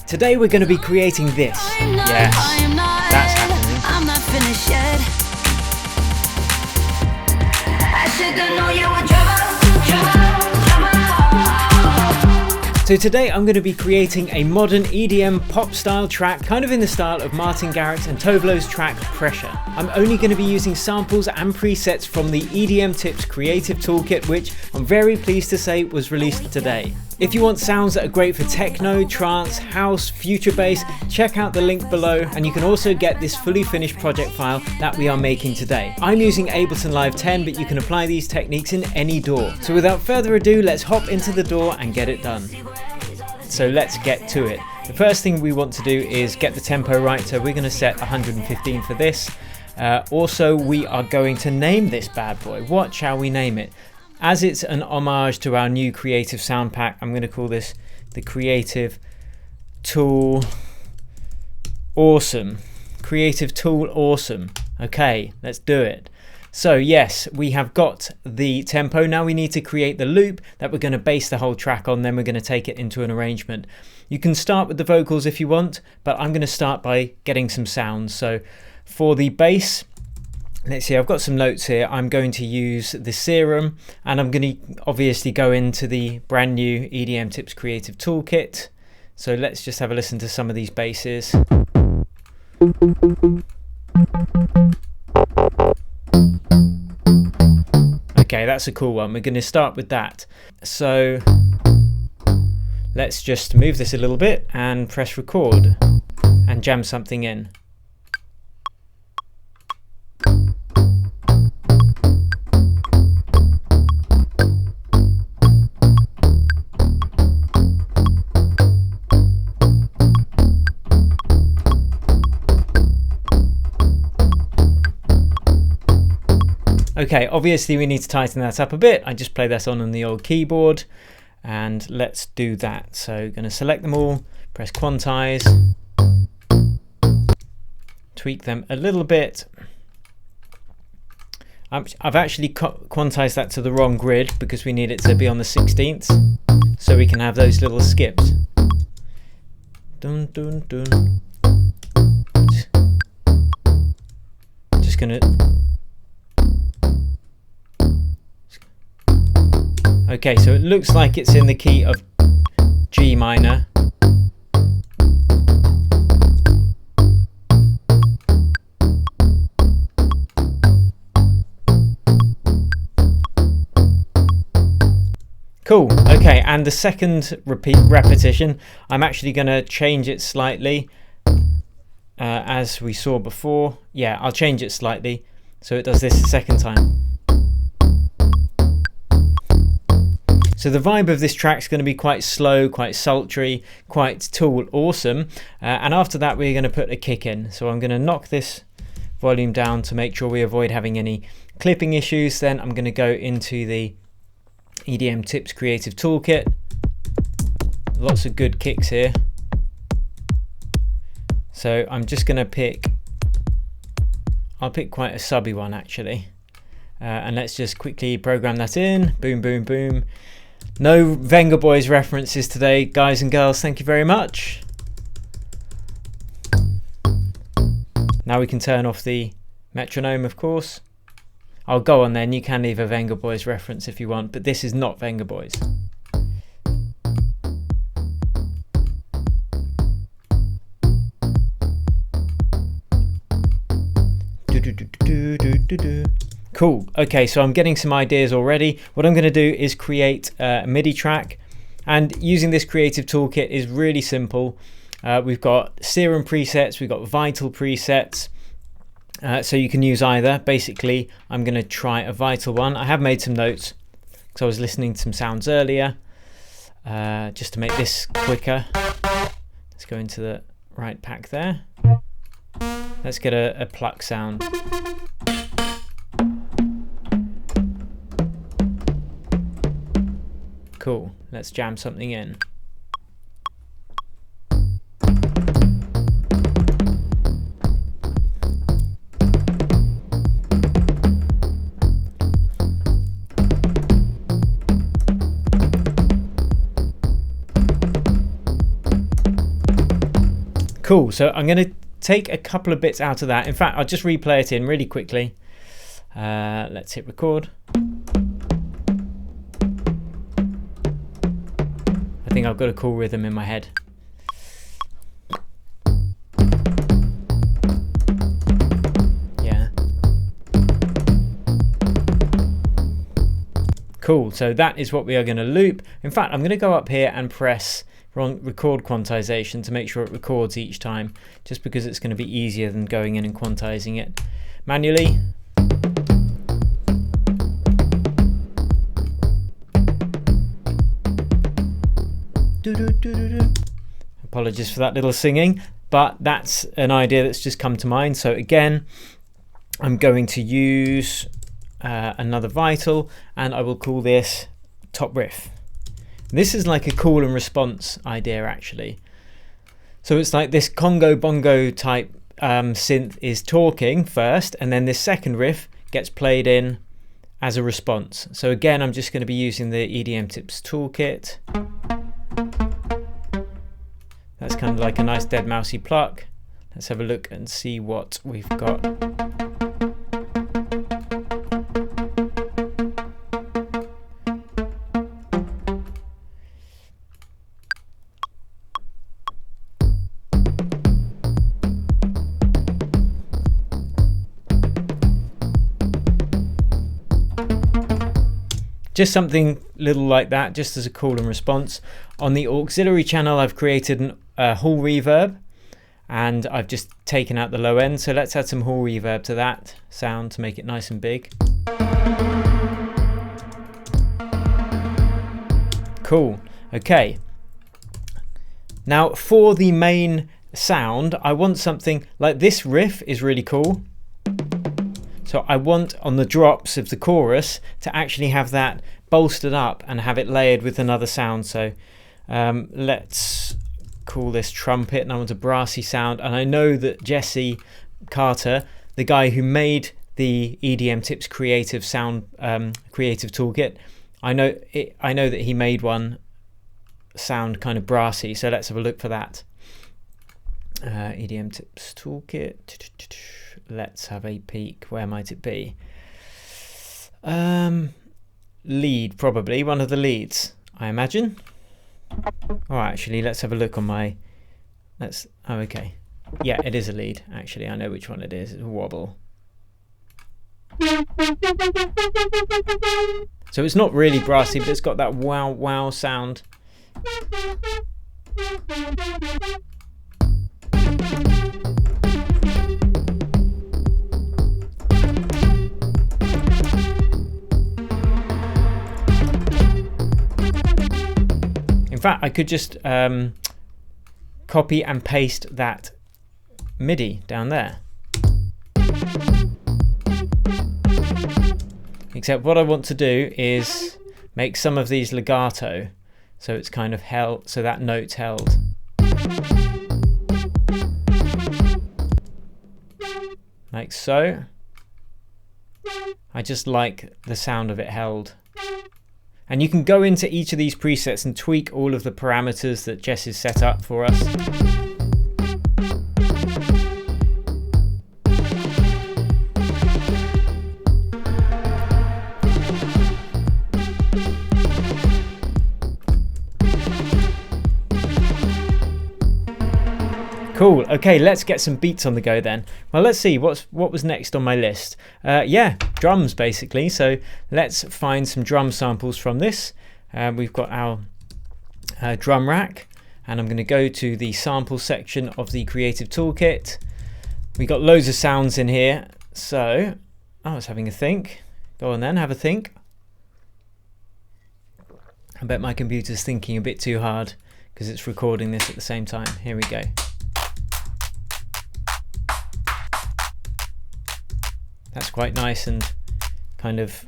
Today we're going to be creating this. Yes, that's happening. I'm not finished yet. I should've known you were trouble. So today I'm going to be creating a modern EDM pop style track, kind of in the style of Martin Garrix and Tovlo's track Pressure. I'm only going to be using samples and presets from the EDM Tips Creative Toolkit, which I'm very pleased to say was released today. If you want sounds that are great for techno, trance, house, future bass, check out the link below, and you can also get this fully finished project file that we are making today. I'm using Ableton Live 10, but you can apply these techniques in any DAW. So without further ado, let's hop into the DAW and get it done. So let's get to it. The first thing we want to do is get the tempo right, so we're going to set 115 for this. Also, we are going to name this bad boy. What shall we name it? As it's an homage to our new creative sound pack, I'm going to call this the Creative Tool Awesome. Creative Tool Awesome. Okay, let's do it. So yes, we have got the tempo. Now we need to create the loop that we're going to base the whole track on, then we're going to take it into an arrangement. You can start with the vocals if you want, but I'm going to start by getting some sounds. So for the bass, let's see, I've got some notes here. I'm going to use the Serum, and I'm going to obviously go into the brand new EDM Tips Creative Toolkit. So let's just have a listen to some of these basses. Okay, that's a cool one. We're going to start with that. So let's just move this a little bit and press record and jam something in. Okay, obviously we need to tighten that up a bit. I just play that on the old keyboard, and let's do that. So going to select them all, press quantize, tweak them a little bit. I've actually quantized that to the wrong grid because we need it to be on the 16th, so we can have those little skips. Dun, dun, dun. Just gonna. Okay, so it looks like it's in the key of G minor. Cool. Okay, and the second repetition, I'm actually going to change it slightly, as we saw before. Yeah, I'll change it slightly so it does this the second time. So the vibe of this track is going to be quite slow, quite sultry, quite Tool Awesome. And after that, we're going to put a kick in. So I'm going to knock this volume down to make sure we avoid having any clipping issues. Then I'm going to go into the EDM Tips Creative Toolkit. Lots of good kicks here. So I'm just going to I'll pick quite a subby one actually. And let's just quickly program that in. Boom, boom, boom. No Venga Boys references today, guys and girls, thank you very much. Now we can turn off the metronome, of course. I'll go on then, you can leave a Venga Boys reference if you want, but this is not Venga Boys. Cool. Okay, so I'm getting some ideas already. What I'm going to do is create a MIDI track, and using this creative toolkit is really simple. We've got Serum presets, we've got Vital presets, so you can use either. Basically, I'm going to try a Vital one. I have made some notes because I was listening to some sounds earlier, just to make this quicker. Let's go into the right pack there. Let's get a pluck sound. Cool, let's jam something in. Cool, so I'm going to take a couple of bits out of that. In fact, I'll just replay it in really quickly. Let's hit record. I think I've got a cool rhythm in my head. Yeah. Cool, so that is what we are going to loop. In fact, I'm going to go up here and press record quantization to make sure it records each time, just because it's going to be easier than going in and quantizing it manually. Apologies for that little singing, but that's an idea that's just come to mind. So again, I'm going to use another vital, and I will call this top riff. This is like a call and response idea, actually. So it's like this Congo bongo type synth is talking first, and then this second riff gets played in as a response. So again, I'm just going to be using the EDM Tips Toolkit. That's kind of like a nice dead mousey pluck. Let's have a look and see what we've got. Just something little like that, just as a call and response. On the auxiliary channel, I've created a hall reverb, and I've just taken out the low end. So let's add some hall reverb to that sound to make it nice and big. Cool. Okay. Now for the main sound, I want something like this. Riff is really cool. So I want on the drops of the chorus to actually have that bolstered up and have it layered with another sound. So let's call this trumpet, and I want a brassy sound. And I know that Jesse Carter, the guy who made the EDM Tips Creative Toolkit, I know that he made one sound kind of brassy. So let's have a look for that. EDM Tips Toolkit. Let's have a peek. Where might it be? Lead, probably one of the leads, I imagine. Oh, actually, let's have a look on my. Oh, okay. Yeah, it is a lead. Actually, I know which one it is. It's a wobble. So it's not really brassy, but it's got that wow wow sound. In fact, I could just copy and paste that MIDI down there. Except what I want to do is make some of these legato, so it's kind of held, so that note's held. Like so. I just like the sound of it held. And you can go into each of these presets and tweak all of the parameters that Jess has set up for us. Cool. Okay, let's get some beats on the go then. Well, let's see what was next on my list. Yeah, drums basically. So let's find some drum samples from this. We've got our drum rack, and I'm going to go to the sample section of the Creative Toolkit. We got loads of sounds in here. So I was having a think. Go on then, have a think. I bet my computer's thinking a bit too hard because it's recording this at the same time. Here we go. That's quite nice and kind of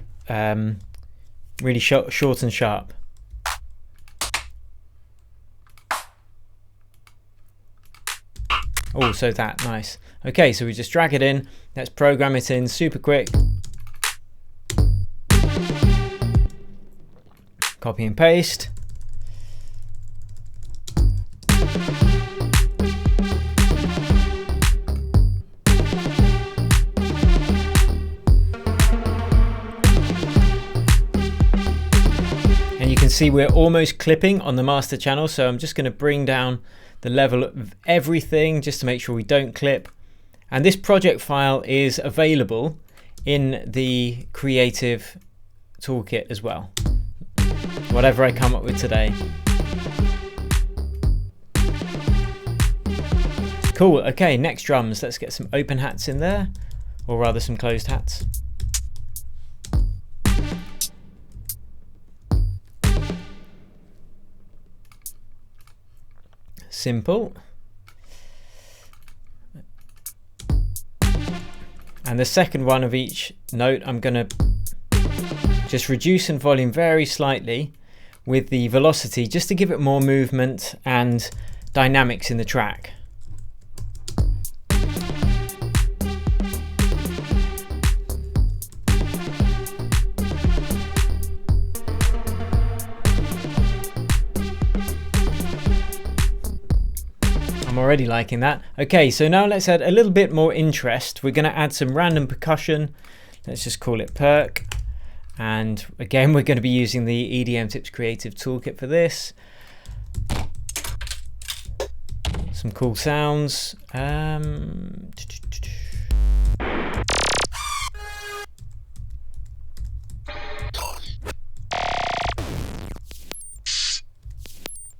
really short and sharp. Oh, so that, nice. Okay, so we just drag it in. Let's program it in super quick. Copy and paste. see we're almost clipping on the master channel, so I'm just going to bring down the level of everything just to make sure we don't clip. And this project file is available in the Creative Toolkit as well, whatever I come up with today. Cool, okay, next drums. Let's get some open hats in there, or rather some closed hats. Simple. And the second one of each note, I'm going to just reduce in volume very slightly with the velocity, just to give it more movement and dynamics in the track. I'm already liking that. Okay, so now let's add a little bit more interest. We're going to add some random percussion. Let's just call it perk. And again, we're going to be using the EDM Tips Creative Toolkit for this. Some cool sounds.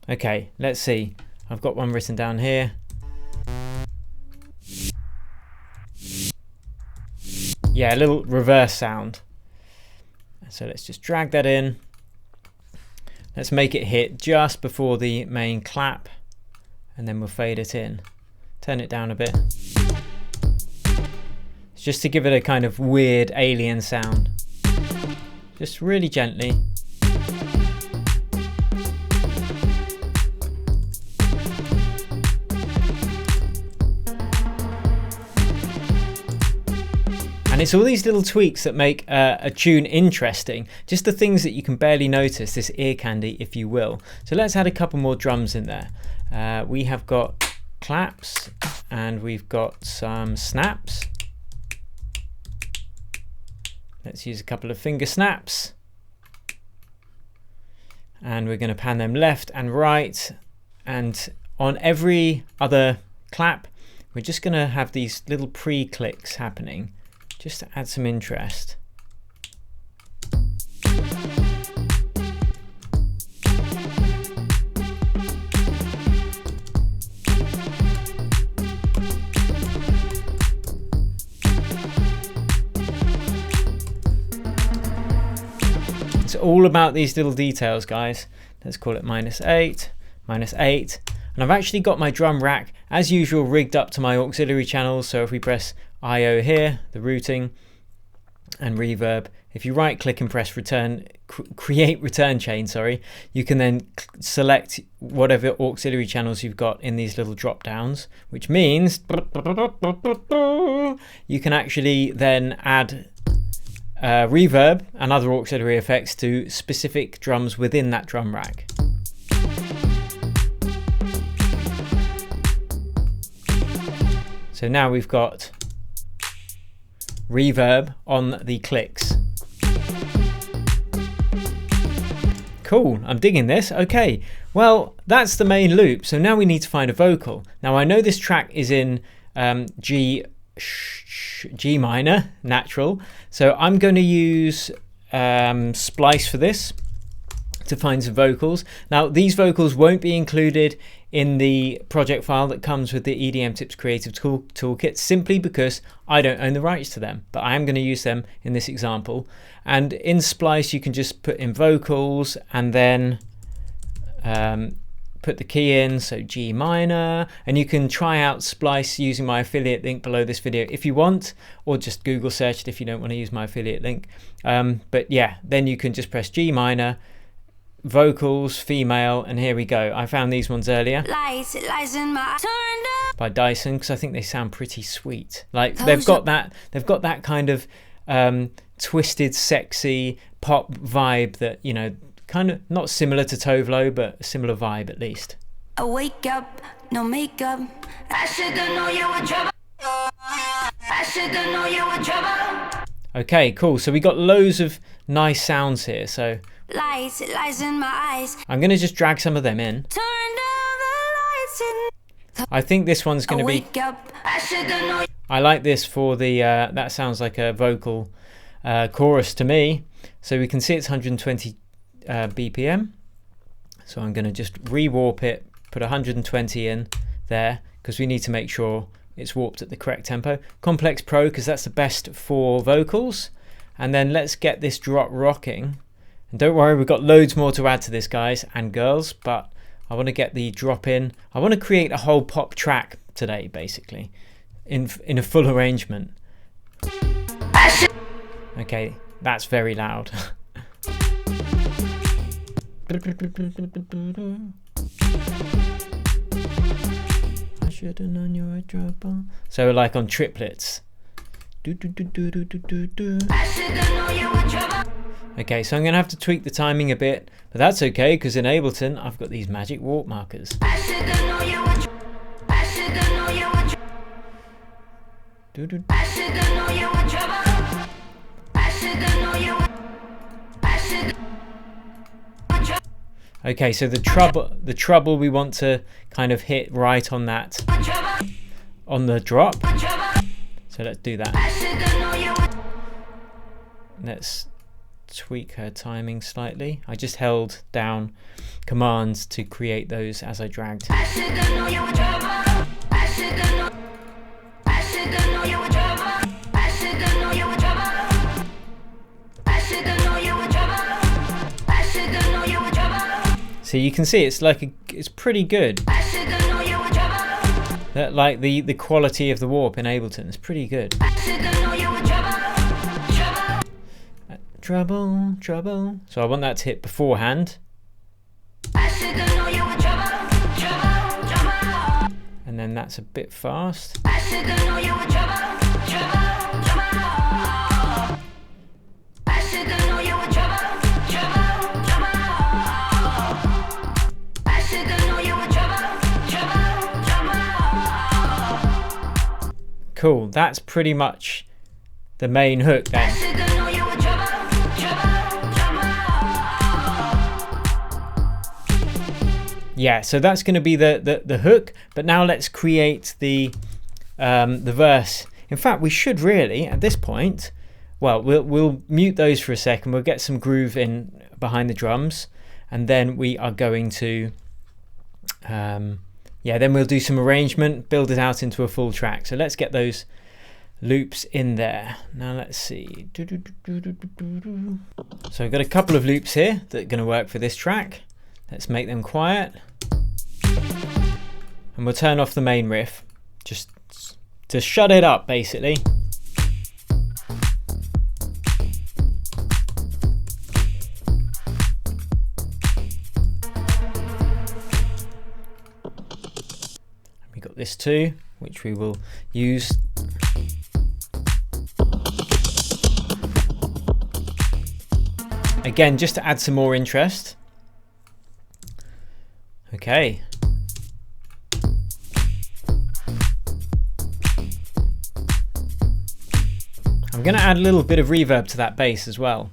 Okay, let's see. I've got one written down here. Yeah, a little reverse sound. So let's just drag that in. Let's make it hit just before the main clap, and then we'll fade it in. Turn it down a bit. It's just to give it a kind of weird alien sound. Just really gently. And it's all these little tweaks that make a tune interesting, just the things that you can barely notice, this ear candy, if you will. So let's add a couple more drums in there. We have got claps and we've got some snaps. Let's use a couple of finger snaps. And we're going to pan them left and right. And on every other clap, we're just going to have these little pre-clicks happening, just to add some interest. It's all about these little details, guys. Let's call it -8, -8. And I've actually got my drum rack, as usual, rigged up to my auxiliary channels. So if we press I/O here, the routing and reverb, if you right click and press return, create return chain, sorry, you can then select whatever auxiliary channels you've got in these little drop downs, which means you can actually then add reverb and other auxiliary effects to specific drums within that drum rack. So now we've got reverb on the clicks. Cool, I'm digging this. Okay, well, that's the main loop. So now we need to find a vocal. Now I know this track is in G minor, natural. So I'm going to use Splice for this to find some vocals. Now these vocals won't be included in the project file that comes with the EDM Tips Creative Toolkit, simply because I don't own the rights to them, but I am going to use them in this example. And in Splice you can just put in vocals and then put the key in, so G minor, and you can try out Splice using my affiliate link below this video if you want, or just Google search it if you don't want to use my affiliate link. But yeah, then you can just press G minor, vocals, female, and here we go. I found these ones earlier by Dyson because I think they sound pretty sweet. Like they've got that kind of twisted, sexy pop vibe that, you know, kind of not similar to Tovlo, but a similar vibe at least. I wake up, no makeup. I should've known you were trouble. I should've known you were trouble. Okay, cool. So we got loads of nice sounds here. So lights, lights in my eyes. I'm going to just drag some of them in. Turn down the lights I think this one's going to be... wake up, I should've known. I like this for the... that sounds like a vocal chorus to me. So we can see it's 120 BPM. So I'm going to just rewarp it, put 120 in there, because we need to make sure it's warped at the correct tempo. Complex Pro, because that's the best for vocals. And then let's get this drop rocking. And don't worry, we've got loads more to add to this, guys and girls, but I want to get the drop in. I want to create a whole pop track today, basically, in a full arrangement. Okay, that's very loud. I should have known you were trouble. So like on triplets. Okay, so I'm going to have to tweak the timing a bit, but that's okay, because in Ableton I've got these magic warp markers. Okay, so the treble we want to kind of hit right on that, on the drop. So let's do that. Let's tweak her timing slightly. I just held down commands to create those as I dragged. So you can see it's like it's pretty good. That, like the quality of the warp in Ableton is pretty good. Trouble, trouble. So I want that to hit beforehand. And then that's a bit fast. Cool, that's pretty much the main hook then. Yeah, so that's going to be the hook, but now let's create the verse. In fact, we should really, at this point, well, we'll mute those for a second, we'll get some groove in behind the drums, and then we are going to then we'll do some arrangement, build it out into a full track. So let's get those loops in there. Now let's see. So I've got a couple of loops here that are going to work for this track. Let's make them quiet. And we'll turn off the main riff, just to shut it up, basically. We got this too, which we will use. Again, just to add some more interest. Okay. I'm going to add a little bit of reverb to that bass as well.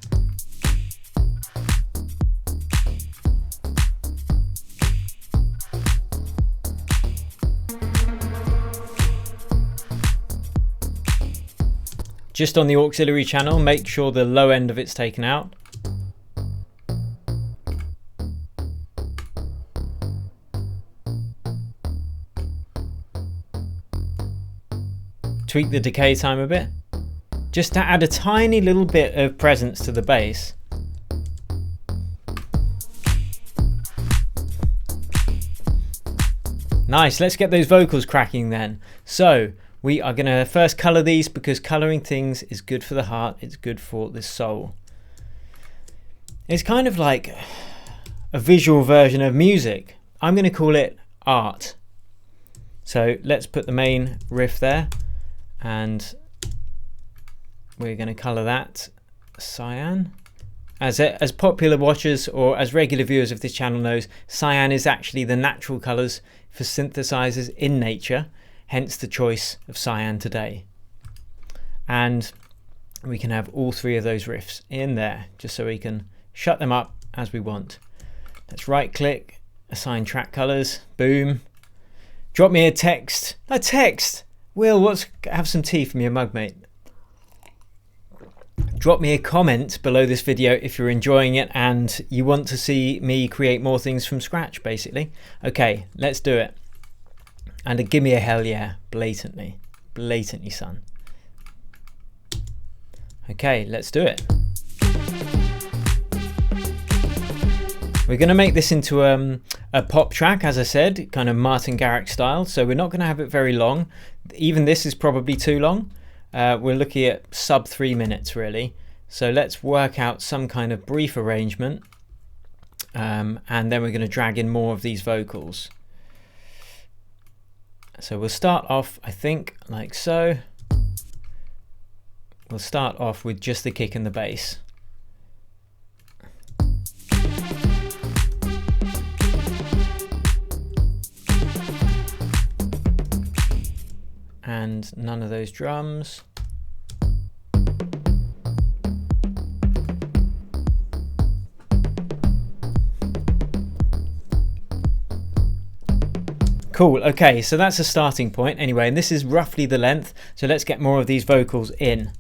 Just on the auxiliary channel, make sure the low end of it's taken out. Tweak the decay time a bit, just to add a tiny little bit of presence to the bass. Nice, let's get those vocals cracking then. So we are going to first colour these, because colouring things is good for the heart, it's good for the soul. It's kind of like a visual version of music. I'm going to call it art. So let's put the main riff there, and we're going to colour that cyan. As popular watchers or as regular viewers of this channel knows, cyan is actually the natural colours for synthesizers in nature, hence the choice of cyan today. And we can have all three of those riffs in there, just so we can shut them up as we want. Let's right click, assign track colors, boom. Drop me a text. A text! Will, have some tea from your mug, mate. Drop me a comment below this video if you're enjoying it and you want to see me create more things from scratch, basically. Okay, let's do it. And give me a hell yeah, blatantly. Blatantly, son. Okay, let's do it. We're going to make this into a pop track, as I said, kind of Martin Garrix style. So we're not going to have it very long. Even this is probably too long. We're looking at sub 3 minutes, really. So let's work out some kind of brief arrangement. And then we're going to drag in more of these vocals. So we'll start off, I think, like so. We'll start off with just the kick and the bass. And none of those drums. Cool, okay, so that's a starting point anyway, and this is roughly the length, so let's get more of these vocals in.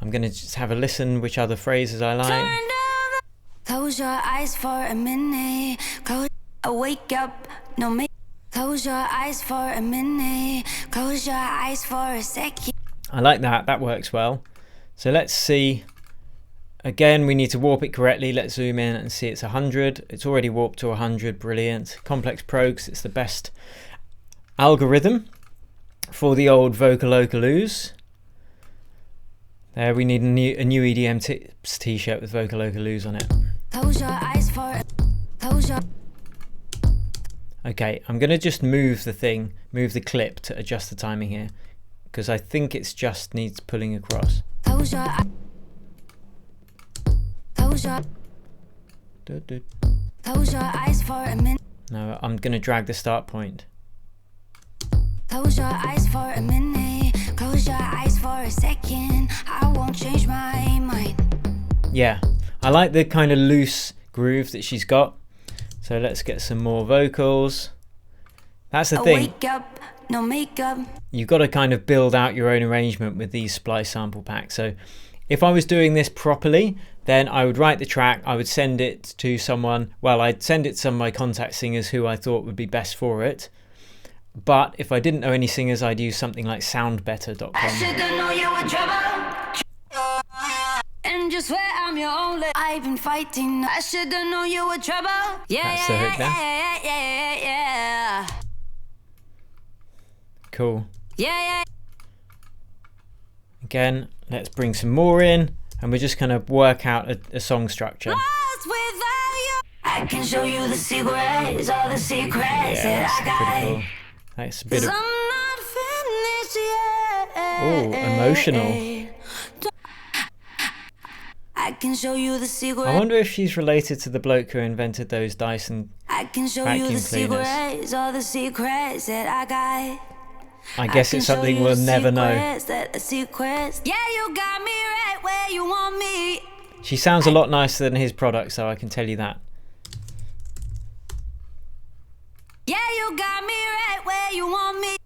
I'm going to just have a listen which other phrases I like. Close your eyes for a minute. Wake up, no make. Close your eyes for a minute. Close your eyes for a second. I like that, that works well. So let's see. Again, we need to warp it correctly. Let's zoom in and see it's 100. It's already warped to 100, brilliant. Complex Pro, 'cause it's the best algorithm for the old Vocaloocaloos. There, we need a new EDM Tips t-shirt with Vocaloocaloos on it. Close your eyes for close your. Okay, I'm going to just move the clip to adjust the timing here, because I think it's just needs pulling across. Close your eyes. Close your. Close your eyes for a minute. No, I'm going to drag the start point. Close your eyes for a minute. Close your eyes for a second. I won't change my mind. Yeah, I like the kind of loose groove that she's got. So let's get some more vocals. That's the thing. Wake up, no makeup. You've got to kind of build out your own arrangement with these splice sample packs. So if I was doing this properly, then I would write the track, I would send it to someone. Well, I'd send it to some of my contact singers who I thought would be best for it. But if I didn't know any singers, I'd use something like soundbetter.com. I should've known you were trouble. And just swear I'm your only. I've been fighting. I should've known you were trouble. Yeah, That's the hook there. Yeah. Cool. Yeah. Again, let's bring some more in, and we're just going to work out a song structure. Lost without you. I can show you the secrets, all the secrets Yeah, that I that's got. pretty cool. That's a bit of... I'm not finished yet. Oh, emotional. I can show you the secret. I wonder if she's related to the bloke who invented those Dyson I can show you vacuum the cleaners. secrets, all the secrets that I got. I guess it's something we'll never know. Secrets. Yeah, you got me right where you want me. She sounds a lot nicer than his product, so I can tell you that. Yeah, you got me right where you want me.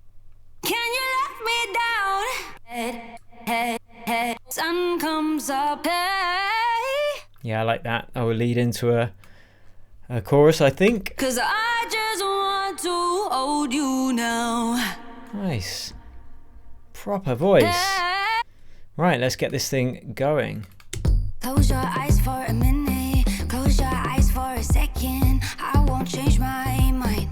Can you let me down? Hey, sun comes up. Hey. Yeah, I like that. I will lead into a chorus, I think. 'Cause I just want to hold you now. Nice. Proper voice. Right, let's get this thing going. Close your eyes for a minute. Close your eyes for a second. I won't change my mind.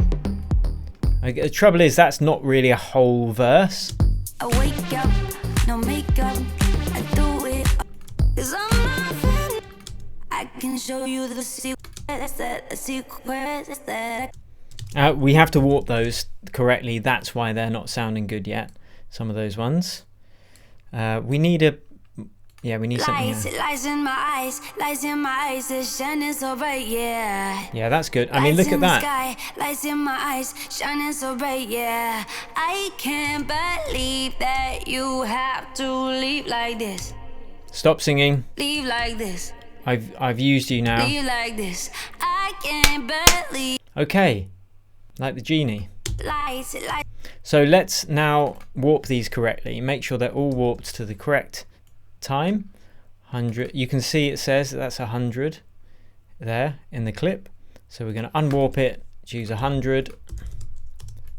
The trouble is, that's not really a whole verse. I wake up, no makeup. I do it. 'Cause I'm nothing. I can show you the secrets that We have to warp those correctly. That's why they're not sounding good yet. Some of those ones. We need something. Lies in my eyes, lies in my eyes, it's shining so bright, yeah. Yeah, that's good. I mean, look at that. Sky, lights in my eyes, shining so bright, yeah. I can't believe that you have to leave like this. Stop singing. Leave like this. I've used you now. Like this. I can't believe. Okay, like the genie. So let's now warp these correctly. Make sure they're all warped to the correct time. 100. You can see it says that's 100 there in the clip. So we're going to unwarp it, choose 100,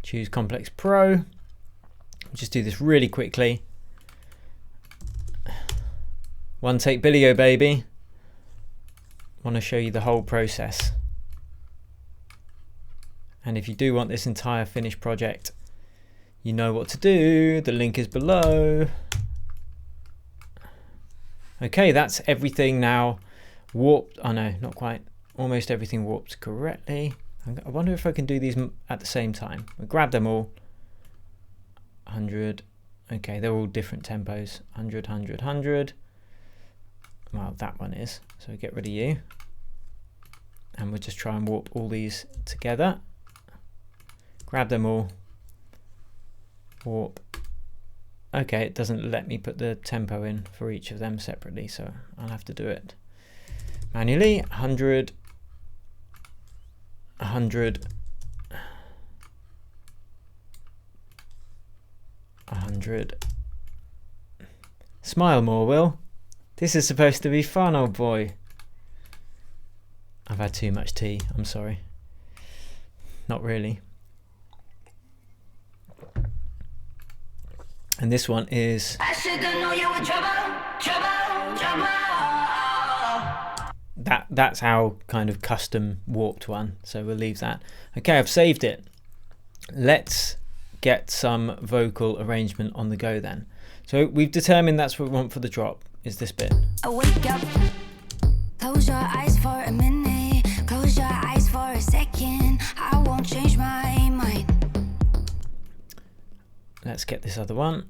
choose Complex Pro. Just do this really quickly. One take Billy-O baby. Want to show you the whole process. And if you do want this entire finished project, you know what to do. The link is below. Okay, that's everything now warped. Oh no, not quite. Almost everything warped correctly. I wonder if I can do these at the same time. We'll grab them all. 100. Okay, they're all different tempos. 100, 100, 100. Well, that one is. So get rid of you. And we'll just try and warp all these together. Grab them all. Warp. Okay, it doesn't let me put the tempo in for each of them separately, so I'll have to do it manually. 100, 100, 100. Smile more, Will. This is supposed to be fun, old boy. I've had too much tea, I'm sorry. Not really. And this one is I should've known you were trouble, trouble, trouble. That's our kind of custom warped one, so we'll leave that. Okay, I've saved it. Let's get some vocal arrangement on the go then. So we've determined that's what we want for the drop, is this bit. I wake up, close your eyes for a minute, close your eyes for a second, I won't change my mind. Let's get this other one.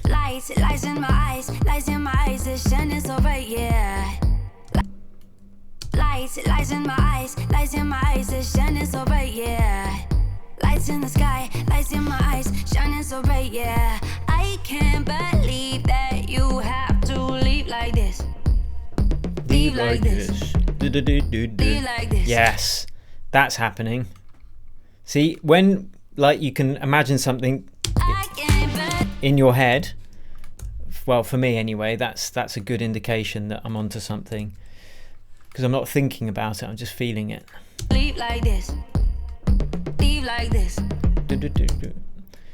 Lights in my eyes, the sun is so bright, yeah. Lights in my eyes, the sun is so bright, yeah. Lights in the sky, lights in my eyes, shining so bright, yeah. I can't believe that you have to leave like this. Leave like this. Leave like this. Yes, that's happening. See, when like you can imagine something in your head, well, for me anyway, that's a good indication that I'm onto something, because I'm not thinking about it, I'm just feeling it. Leave like this. Leave like this.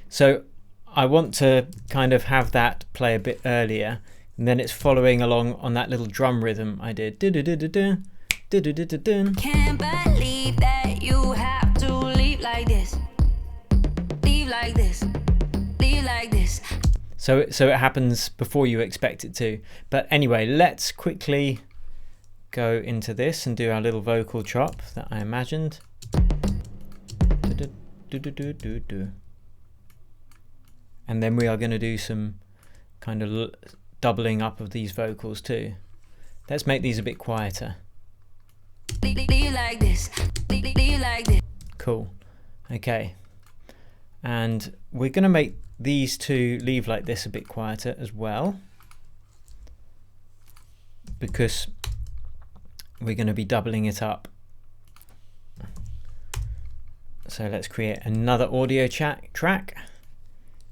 So I want to kind of have that play a bit earlier, and then it's following along on that little drum rhythm I did. Can't believe that you have to leave like this. Leave like this. Leave like this. So it happens before you expect it to. But anyway, let's quickly go into this and do our little vocal chop that I imagined. And then we are going to do some kind of doubling up of these vocals too. Let's make these a bit quieter. Like this. Like this. Cool. Okay. And we're going to make these two leave like this a bit quieter as well, because we're going to be doubling it up. So let's create another audio track.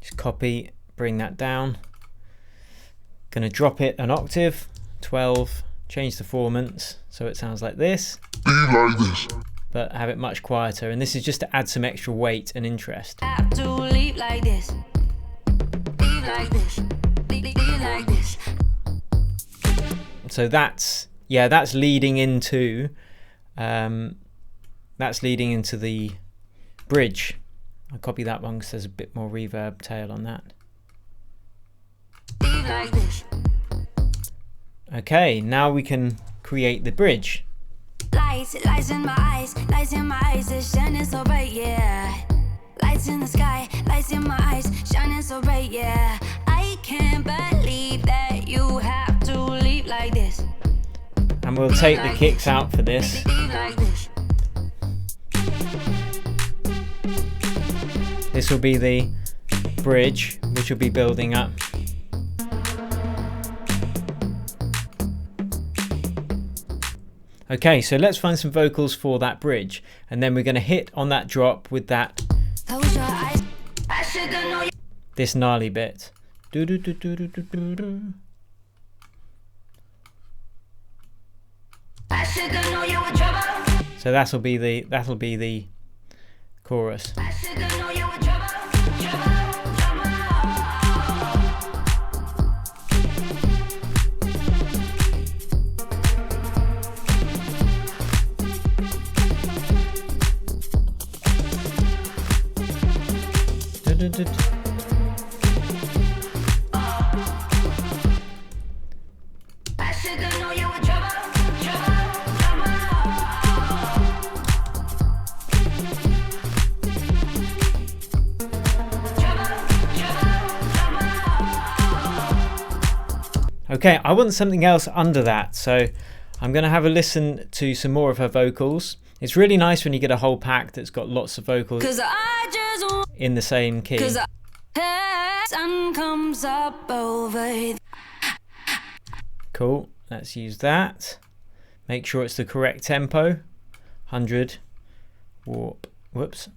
Just copy, bring that down. Going to drop it an octave, 12, change the formants so it sounds like this. Like this. But have it much quieter, and this is just to add some extra weight and interest. Have to leave like this. Leave like this. Leave like this. So that's leading into the bridge. I'll copy that one because there's a bit more reverb tail on that. Leave like this. Okay, now we can create the bridge. Lights in my eyes, the sun is so bright, yeah. Lights in the sky, lights in my eyes, shining so bright, yeah. I can't believe that you have to leave like this. And we'll take the kicks out for this. This will be the bridge, which will be building up. Okay, so let's find some vocals for that bridge, and then we're going to hit on that drop with that this gnarly bit. So that'll be the chorus. Okay, I want something else under that, so I'm going to have a listen to some more of her vocals. It's really nice when you get a whole pack that's got lots of vocals in the same key. Cool, let's use that. Make sure it's the correct tempo. 100, warp, whoops,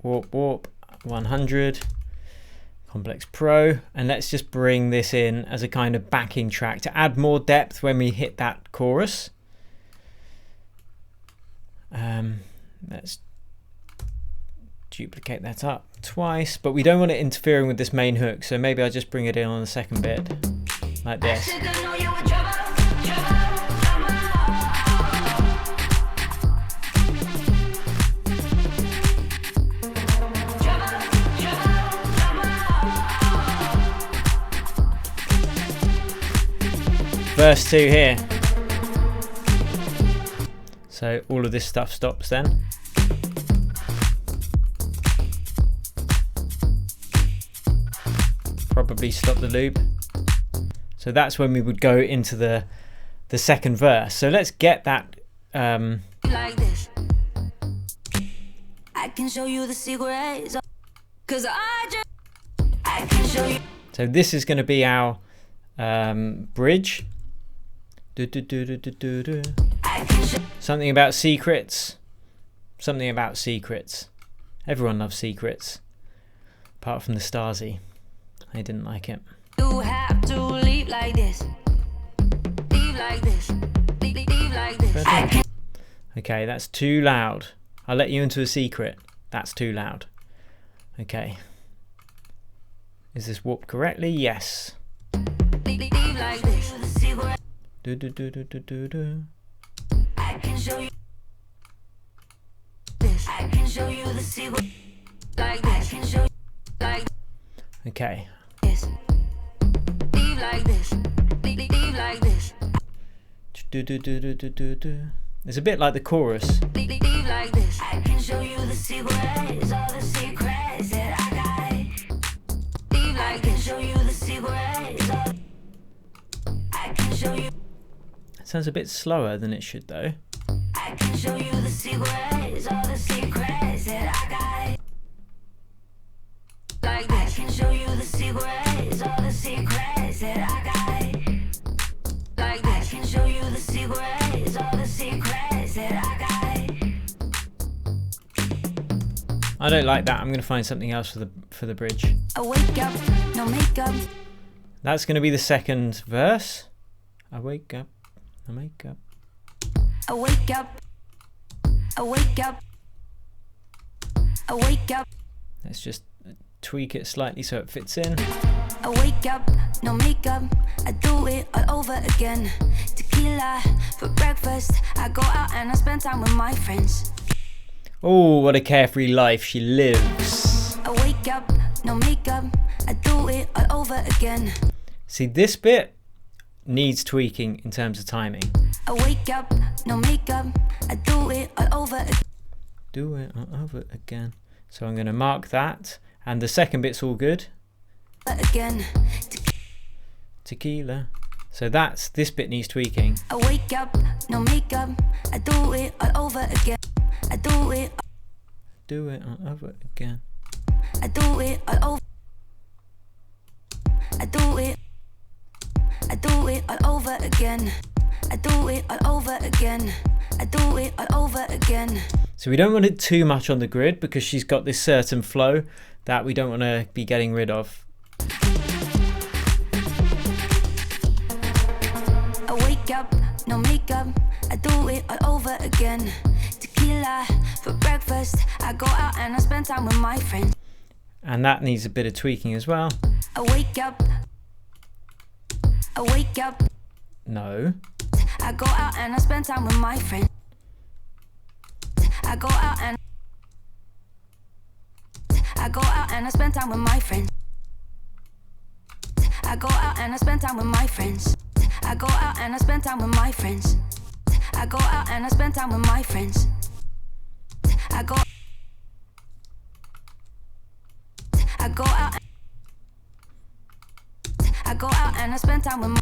warp, warp, 100. Complex Pro, and let's just bring this in as a kind of backing track to add more depth when we hit that chorus. Let's duplicate that up twice, but we don't want it interfering with this main hook, so maybe I'll just bring it in on the second bit like this. Verse 2 here. So all of this stuff stops then. Probably stop the loop. So that's when we would go into the second verse. So let's get that like this. I can show you the secrets, 'cause I can show you. So this is going to be our bridge. Something about secrets. Something about secrets. Everyone loves secrets. Apart from the Stasi. I didn't like it. You have to leave like this. Leave like this. Leave like this. Okay, that's too loud. I'll let you into a secret. That's too loud. Okay. Is this warped correctly? Yes. Leave like this. I can show you this. I can show you the secret. Like this. I can show you like okay. this. Leave like this. Leave like this. It's a bit like the chorus. Leave like this. I can show you the secrets, all the secrets that I got. Leave like this. Show you the secrets. I can show you. Sounds a bit slower than it should though. I can show you the secrets, all the secrets that I got. Like this. I can show you the secrets, all the secrets that I got. Like this. I can show you the secrets, all the secrets that I got. I don't like that. I'm going to find something else for the bridge. I wake up, no makeup. That's going to be the second verse. I wake up. I wake up. I wake up. I wake up. I wake up. Let's just tweak it slightly so it fits in. I wake up, no makeup. I do it all over again. Tequila for breakfast. I go out and I spend time with my friends. Oh, what a carefree life she lives. I wake up, no makeup. I do it all over again. See, this bit needs tweaking in terms of timing. I wake up, no makeup. I do it all over again. Do it all over again. So I'm going to mark that. And the second bit's all good. Again. Tequila. So this bit needs tweaking. I wake up, no makeup. I do it all over again. I do it. Do it all over again. I do it all over. I do it. I do it all over again. I do it all over again. I do it all over again. So we don't want it too much on the grid because she's got this certain flow that we don't want to be getting rid of. I wake up, no makeup, I do it all over again. Tequila for breakfast, I go out and I spend time with my friends. And that needs a bit of tweaking as well. I wake up. No. I go out and I spend time with my friends. I go out and I spend time with my friends. I go out and I spend time with my friends. I go out and I spend time with my friends. I go out and I spend time with my friends. I go out and I spend time with my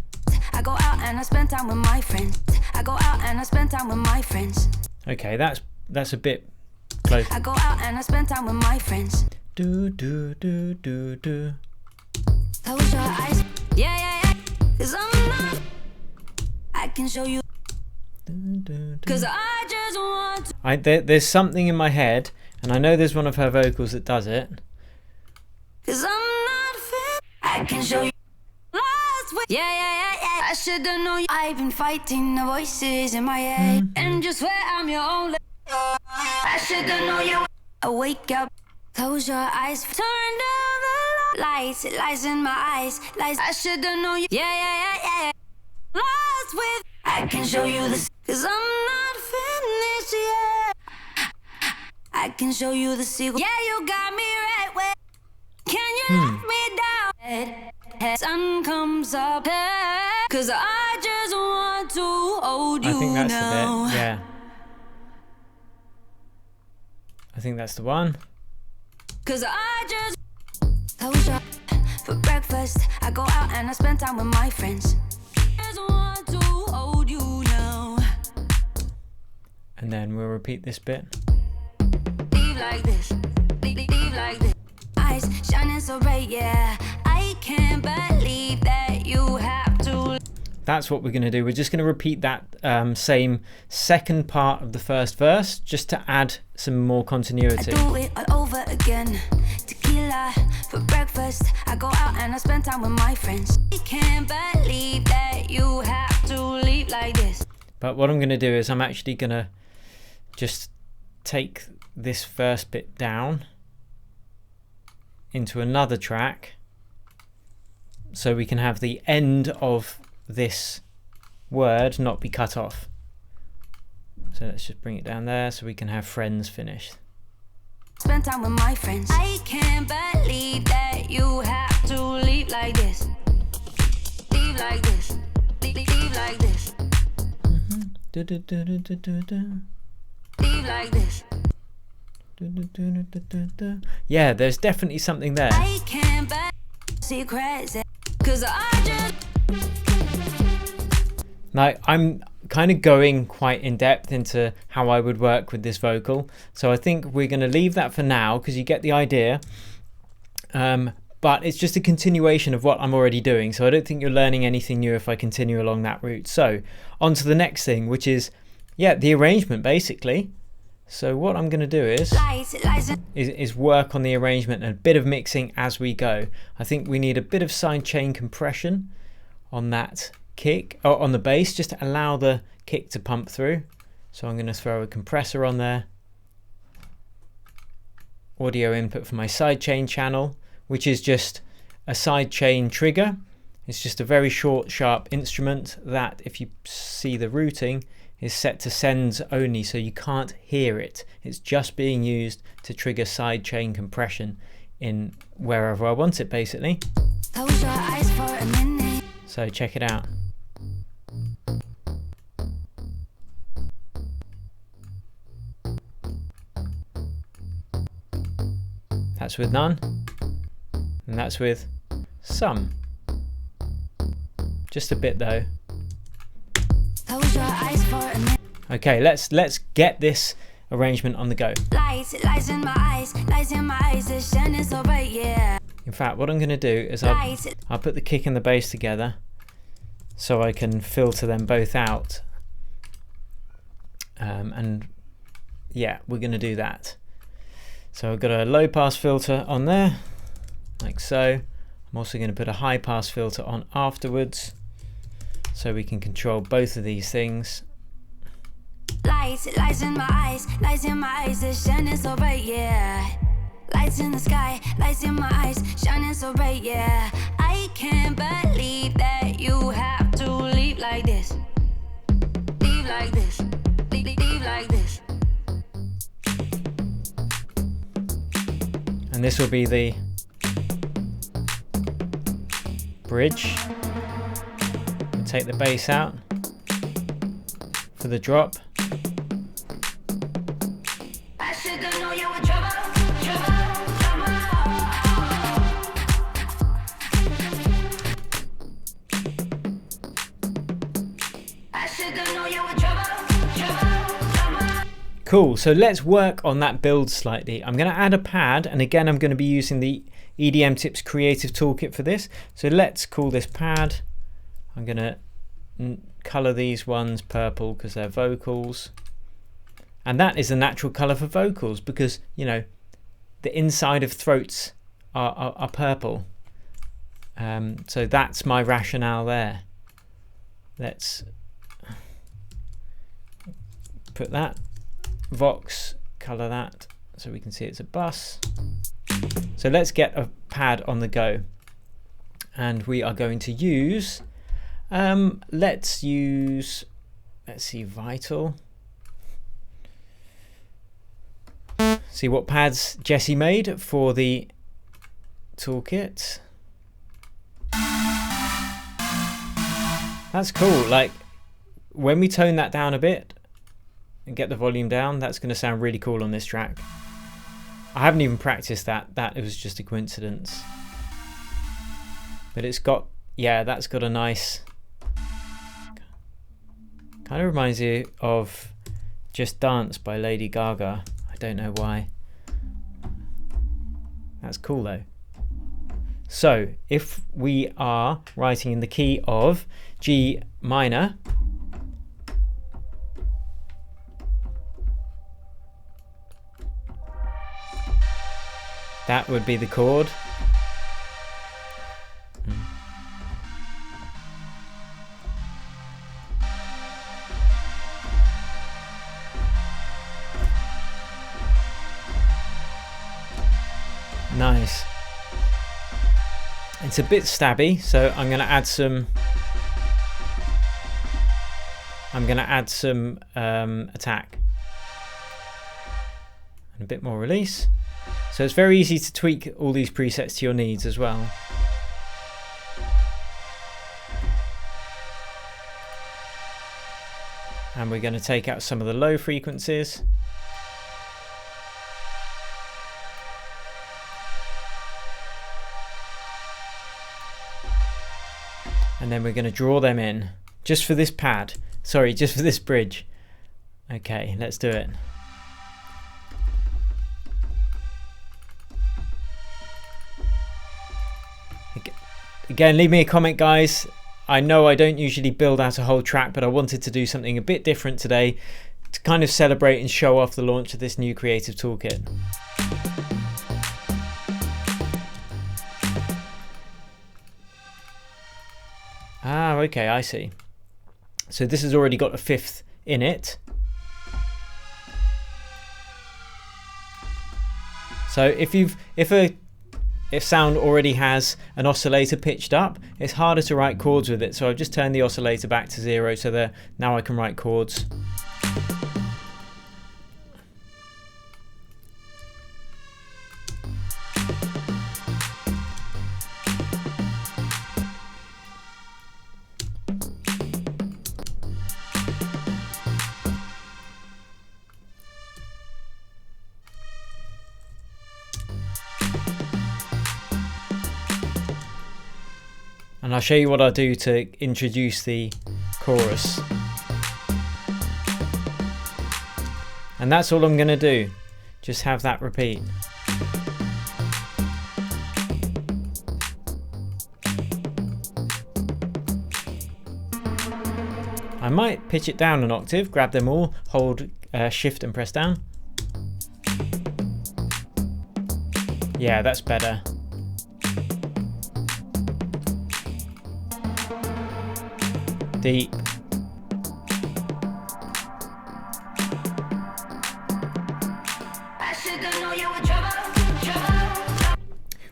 I go out and I spend time with my friends. I go out and I spend time with my friends. Okay, that's a bit close. I go out and I spend time with my friends. Do do do do do. Close your eyes. Yeah. 'Cause I'm not. I can show you. 'Cause I just want to. There's something in my head, and I know there's one of her vocals that does it. 'Cause I'm not fit. I can show you. Yeah. I should've known you. I've been fighting the voices in my head, and just swear I'm your only. I should've known you. I wake up, close your eyes, turn down the lights in my eyes, lights. I should've known you. Yeah. Lost with. I can show you this. 'Cause I'm not finished yet. I can show you the sequel. Yeah, you got me right where. Can you let me down? Sun comes up, 'cause I just want to hold you now. I think that's the bit, yeah. I think that's the one. 'Cause I just close your for breakfast. I go out and I spend time with my friends. Just want to hold you now. And then we'll repeat this bit. Leave like this, leave like this. Eyes shining so bright, yeah. I can't believe that you have to. That's what we're going to do. We're just going to repeat that same second part of the first verse just to add some more continuity. I do it all over again. Tequila for breakfast. I go out and I spend time with my friends. I can't believe that you have to leave like this. But what I'm going to do is I'm actually going to just take this first bit down into another track so we can have the end of this word not be cut off. So let's just bring it down there so we can have friends finished. Spend time with my friends. I can't believe that you have to leave like this. Leave like this. Leave like this. Leave like this. Yeah, there's definitely something there. I can't see crazy. 'Cause I just. Now, I'm kind of going quite in depth into how I would work with this vocal. So I think we're going to leave that for now because you get the idea. But it's just a continuation of what I'm already doing. So I don't think you're learning anything new if I continue along that route. So on to the next thing, which is, the arrangement basically. So what I'm going to do is work on the arrangement and a bit of mixing as we go. I think we need a bit of sidechain compression on that kick, or on the bass, just to allow the kick to pump through. So I'm going to throw a compressor on there. Audio input for my sidechain channel, which is just a sidechain trigger. It's just a very short, sharp instrument that, if you see the routing, is set to sends only, so you can't hear it. It's just being used to trigger sidechain compression in wherever I want it, basically. Close your eyes for a minute. So check it out. That's with none, and that's with some. Just a bit though. Close your eyes for a minute. Okay, let's get this arrangement on the go. Lights in my eyes, it's shining so bright, yeah. In fact, what I'm going to do is I'll put the kick and the bass together so I can filter them both out. and yeah, we're going to do that. So I've got a low pass filter on there, like so. I'm also going to put a high pass filter on afterwards, so we can control both of these things. Lights in my eyes, they're shining so bright, yeah. Lights in the sky, lights in my eyes, shining so bright, yeah. I can't believe that you have to leave like this. Leave like this, leave like this. And this will be the bridge. We'll take the bass out for the drop. I should've known you were trouble, trouble. I should've known you were trouble. Cool, so let's work on that build slightly. I'm going to add a pad, and again I'm going to be using the EDM Tips Creative Toolkit for this. So let's call this pad. I'm going to color these ones purple because they're vocals. And that is the natural color for vocals because, you know, the inside of throats are purple. So that's my rationale there. Let's put that. Vox, color that so we can see it's a bus. So let's get a pad on the go, and we are going to use let's see, Vital. See what pads Jesse made for the toolkit. That's cool. Like when we tone that down a bit and get the volume down, that's going to sound really cool on this track. I haven't even practiced that. That was just a coincidence. But it's got, yeah, that's got a nice, kind of reminds you of Just Dance by Lady Gaga. I don't know why. That's cool though. So if we are writing in the key of G minor, that would be the chord. Nice. It's a bit stabby, so I'm going to add some. Attack and a bit more release. So it's very easy to tweak all these presets to your needs as well. And we're going to take out some of the low frequencies. And then we're going to draw them in just for this pad. Sorry, just for this bridge. Okay, let's do it. Again, leave me a comment, guys. I know I don't usually build out a whole track, but I wanted to do something a bit different today to kind of celebrate and show off the launch of this new creative toolkit. Ah, okay, I see. So this has already got a fifth in it. So if sound already has an oscillator pitched up, it's harder to write chords with it. So I've just turned the oscillator back to 0, so there now I can write chords. And I'll show you what I'll do to introduce the chorus. And that's all I'm going to do. Just have that repeat. I might pitch it down an octave, grab them all, hold shift and press down. Yeah, that's better. Deep.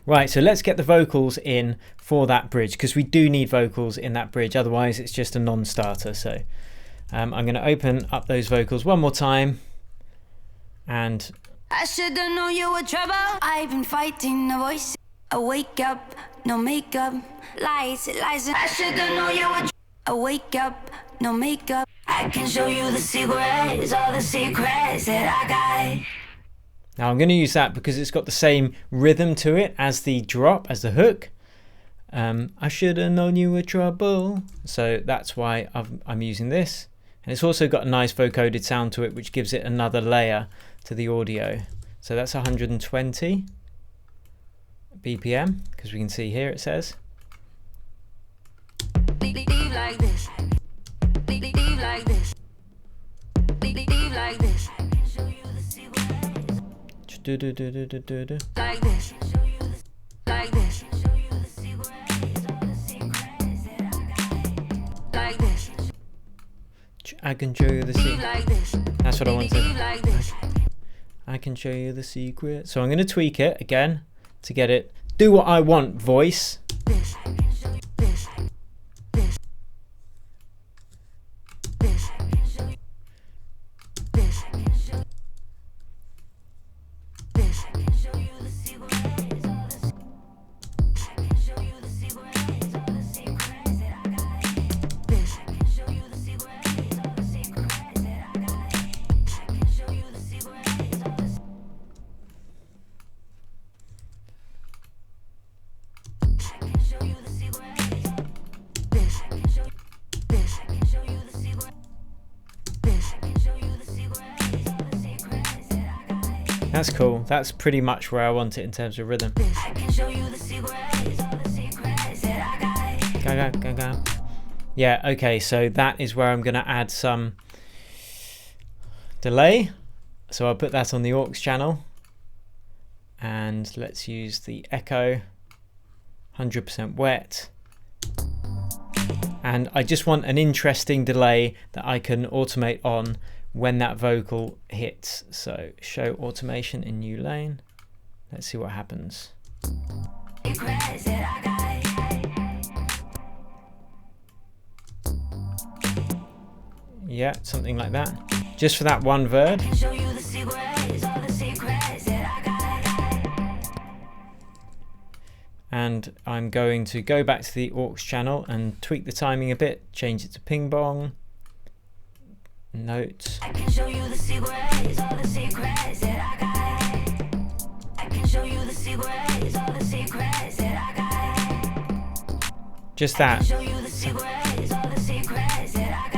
Right, so let's get the vocals in for that bridge, because we do need vocals in that bridge, otherwise it's just a non-starter. So I'm going to open up those vocals one more time, and I should have known you were trouble. I've been fighting the voice. I wake up, no makeup, lies, lies. I should have known you were. I wake up, no makeup. I can show you the secrets, all the secrets that I got. now I'm going to use that because it's got the same rhythm to it as the drop, as the hook. I should have known you were trouble. So that's why I'm using this. And it's also got a nice vocoded sound to it, which gives it another layer to the audio. So that's 120 BPM, because we can see here it says. Leave like this. Leave like this. Leave like this. I can show you the secrets. Like this. Like this. Like this. I can show you the secret. Like this. That's what I wanted. Like this. I can show you the secret. So I'm going to tweak it again to get it. Do what I want, voice. This. This. This. This. This. This. That's cool. That's pretty much where I want it in terms of rhythm. Go, go, go, go. Yeah, okay, so that is where I'm going to add some delay. So I'll put that on the aux channel. And let's use the echo, 100% wet. And I just want an interesting delay that I can automate on when that vocal hits. So show automation in new lane. Let's see what happens. Yeah, something like that. Just for that one verb. And I'm going to go back to the aux channel and tweak the timing a bit, change it to ping bong. Notes. I can show you the secrets, all the secrets that I got. I can show you the secrets, all the secrets that I got. Just that. I can show you the secrets, all the secrets that I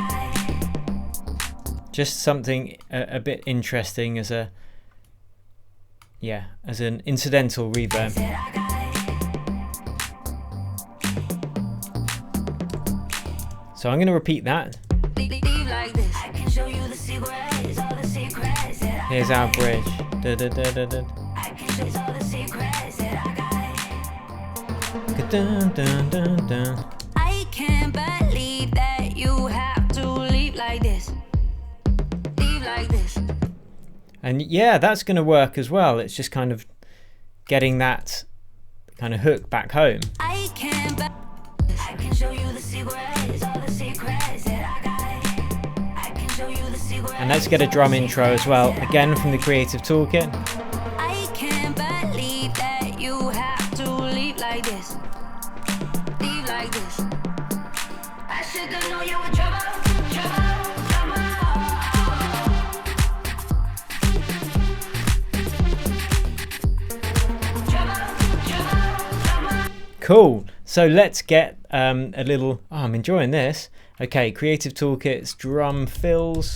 got. Just something a bit interesting as a, yeah, as an incidental reverb. So I'm going to repeat that. Here's our bridge. Da, da, da, da, da. Dun, dun, dun, dun. I can't believe that you have to leave like this. Leave like this. And yeah, that's going to work as well. It's just kind of getting that kind of hook back home. I can't I can show you the secrets, all the secrets that I got. I can show you the secrets. And let's get a drum intro as well, again from the Creative Toolkit. I can't believe that you have to leave like this. Leave like this. I should have known you were trouble, trouble. Cool. So let's get a little, oh, I'm enjoying this. Okay, Creative Toolkit's drum fills.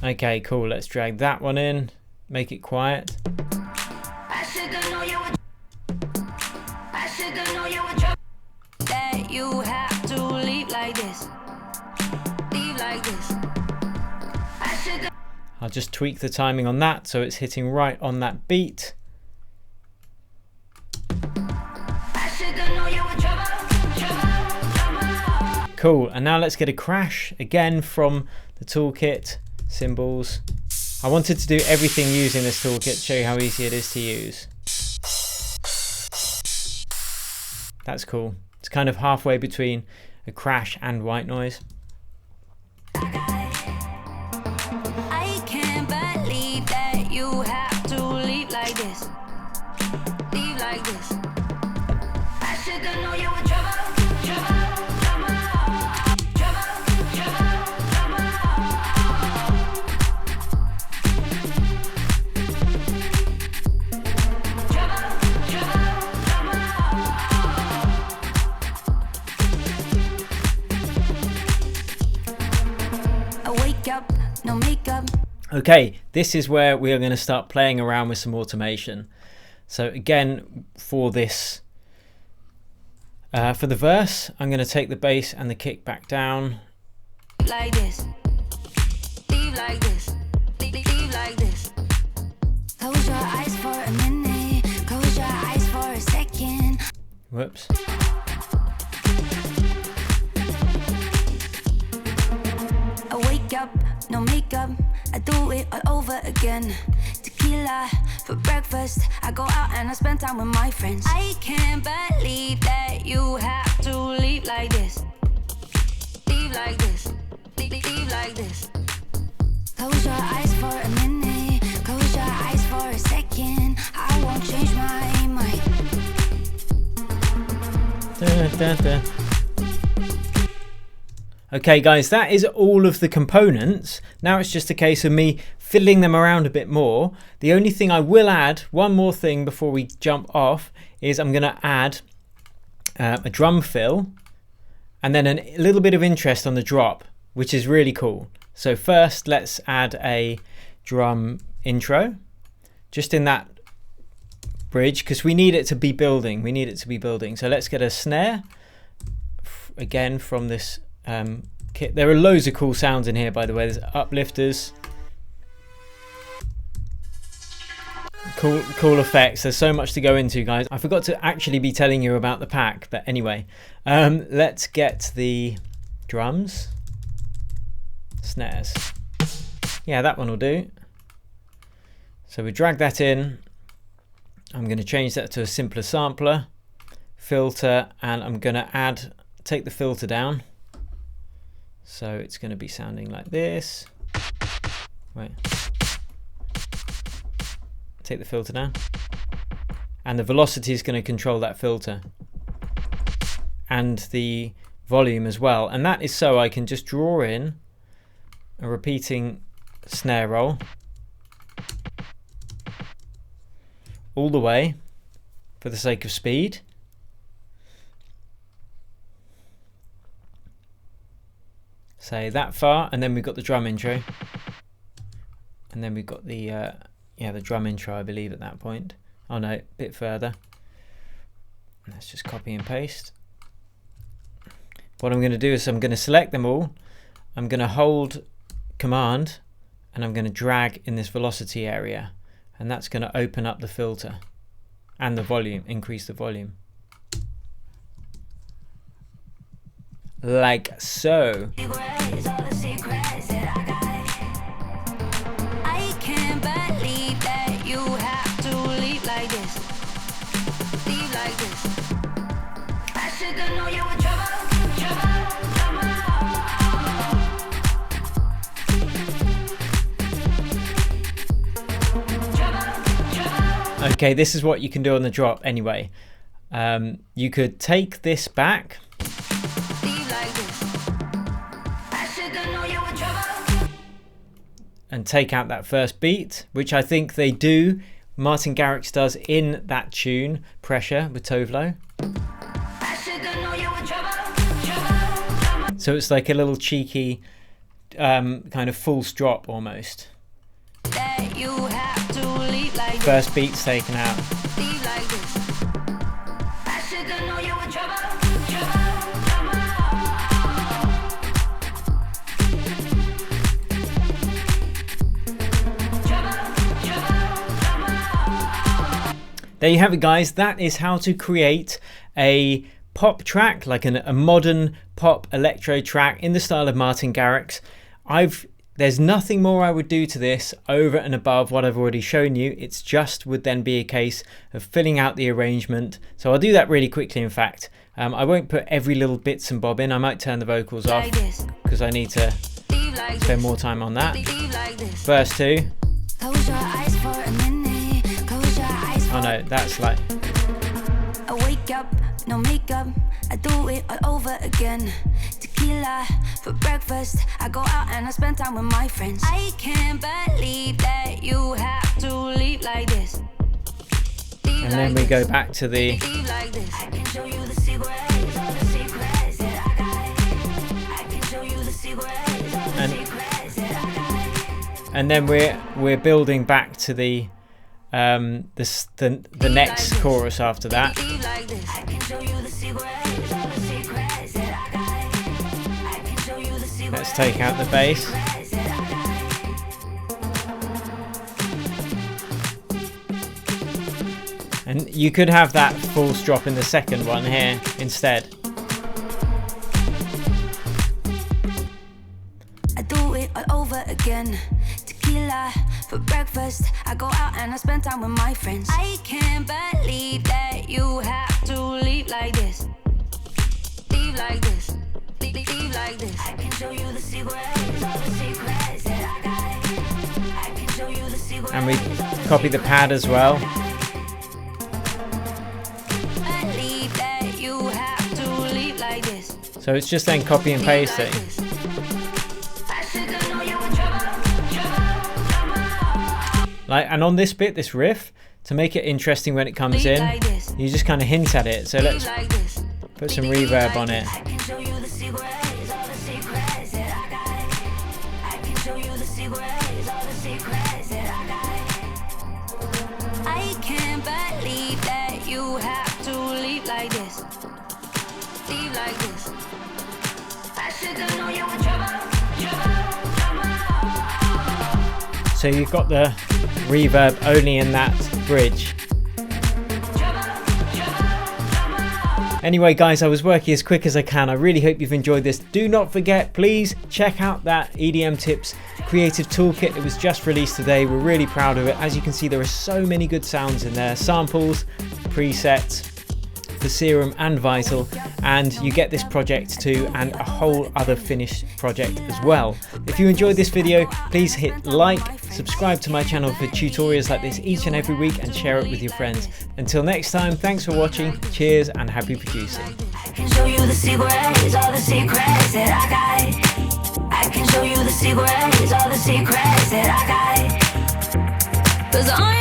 Okay, cool. Let's drag that one in, make it quiet. I should have known you were. I should have known you were trouble. That that you have to leave like this. Leave like this. I should. I'll just tweak the timing on that so it's hitting right on that beat. I should know you were trouble. Cool, and now let's get a crash again from the toolkit, cymbals. I wanted to do everything using this toolkit to show you how easy it is to use. That's cool. It's kind of halfway between a crash and white noise. I can't believe that you have to leave like this. Leave like this. I should have known you were trouble. No makeup. Okay, this is where we are going to start playing around with some automation. So again, for this, for the verse, I'm going to take the bass and the kick back down. Like this. Leave like this. Leave like this. Close your eyes for a minute. Close your eyes for a second. Whoops. I wake up, no makeup, I do it all over again. Tequila for breakfast, I go out and I spend time with my friends. I can't believe that you have to leave like this. Leave like this, leave like this. Close your eyes for a minute, close your eyes for a second. I won't change my mind. Okay guys, that is all of the components. Now it's just a case of me fiddling them around a bit more. The only thing I will add, one more thing before we jump off, is I'm going to add a drum fill and then a little bit of interest on the drop, which is really cool. So first let's add a drum intro just in that bridge because we need it to be building. We need it to be building. So let's get a snare again from this kit. There are loads of cool sounds in here, by the way. There's uplifters, cool effects. There's so much to go into, guys. I forgot to actually be telling you about the pack, but anyway, let's get the drums, snares. Yeah, that one will do. So we drag that in. I'm going to change that to a simpler sampler, filter, and I'm going to take the filter down. So it's going to be sounding like this. Wait. Take the filter down. And the velocity is going to control that filter. And the volume as well. And that is so I can just draw in a repeating snare roll all the way for the sake of speed. Say that far, and then we've got the drum intro, and then we've got the the drum intro, I believe, at that point. Oh no, a bit further. Let's just copy and paste. What I'm going to do is I'm going to select them all. I'm going to hold Command, and I'm going to drag in this velocity area, and that's going to open up the filter and the volume, increase the volume. Like so. I can't believe that you have to leave like this. Leave like this. I should have known you were trouble. Okay, this is what you can do on the drop anyway. You could take this back. And take out that first beat, which I think they do. Martin Garrix does in that tune, Pressure, with Tovlo. So it's like a little cheeky kind of false drop almost. First beat's taken out. There you have it, guys. That is how to create a pop track, like a modern pop electro track in the style of Martin Garrix. There's nothing more I would do to this over and above what I've already shown you. It's just would then be a case of filling out the arrangement. So I'll do that really quickly, in fact. I won't put every little bits and bob in. I might turn the vocals off because I need to spend more time on that. Verse 2. Oh no, that's like... I wake up, no makeup, I do it all over again. Tequila for breakfast, I go out and I spend time with my friends. I can't believe that you have to leave like this. And then we go back to the... I can show you the secrets, all the secrets that I got. I can show you the secrets, all the secrets that I got. And then we're building back to the next chorus after that. Let's take out the bass. And you could have that false drop in the second one here instead. I do it all over again. Tequila for breakfast, I go out and I spend time with my friends. I can't believe that you have to leave like this. Leave like this. Leave like this. I can show you the secrets, all the secrets that I got. I can show you the secrets. And we copy the pad as well. Believe that you have to leave like this. So it's just then copy and pasting. And on this bit, this riff, to make it interesting when it comes in, you just kind of hint at it. So let's put some reverb on it. I can't believe that you have to leave like this. Leave like this. I should have known you were trouble. So you've got the reverb only in that bridge. Anyway, guys, I was working as quick as I can. I really hope you've enjoyed this. Do not forget, please check out that EDM Tips Creative Toolkit. It was just released today. We're really proud of it. As you can see, there are so many good sounds in there. Samples, presets for Serum and Vital, and you get this project too, and a whole other finished project as well. If you enjoyed this video, please hit like, subscribe to my channel for tutorials like this each and every week, and share it with your friends. Until next time, thanks for watching, cheers, and happy producing. I can show you the secrets, all the secrets that I got. I can show you the secrets, all the secrets that I got. 'Cause I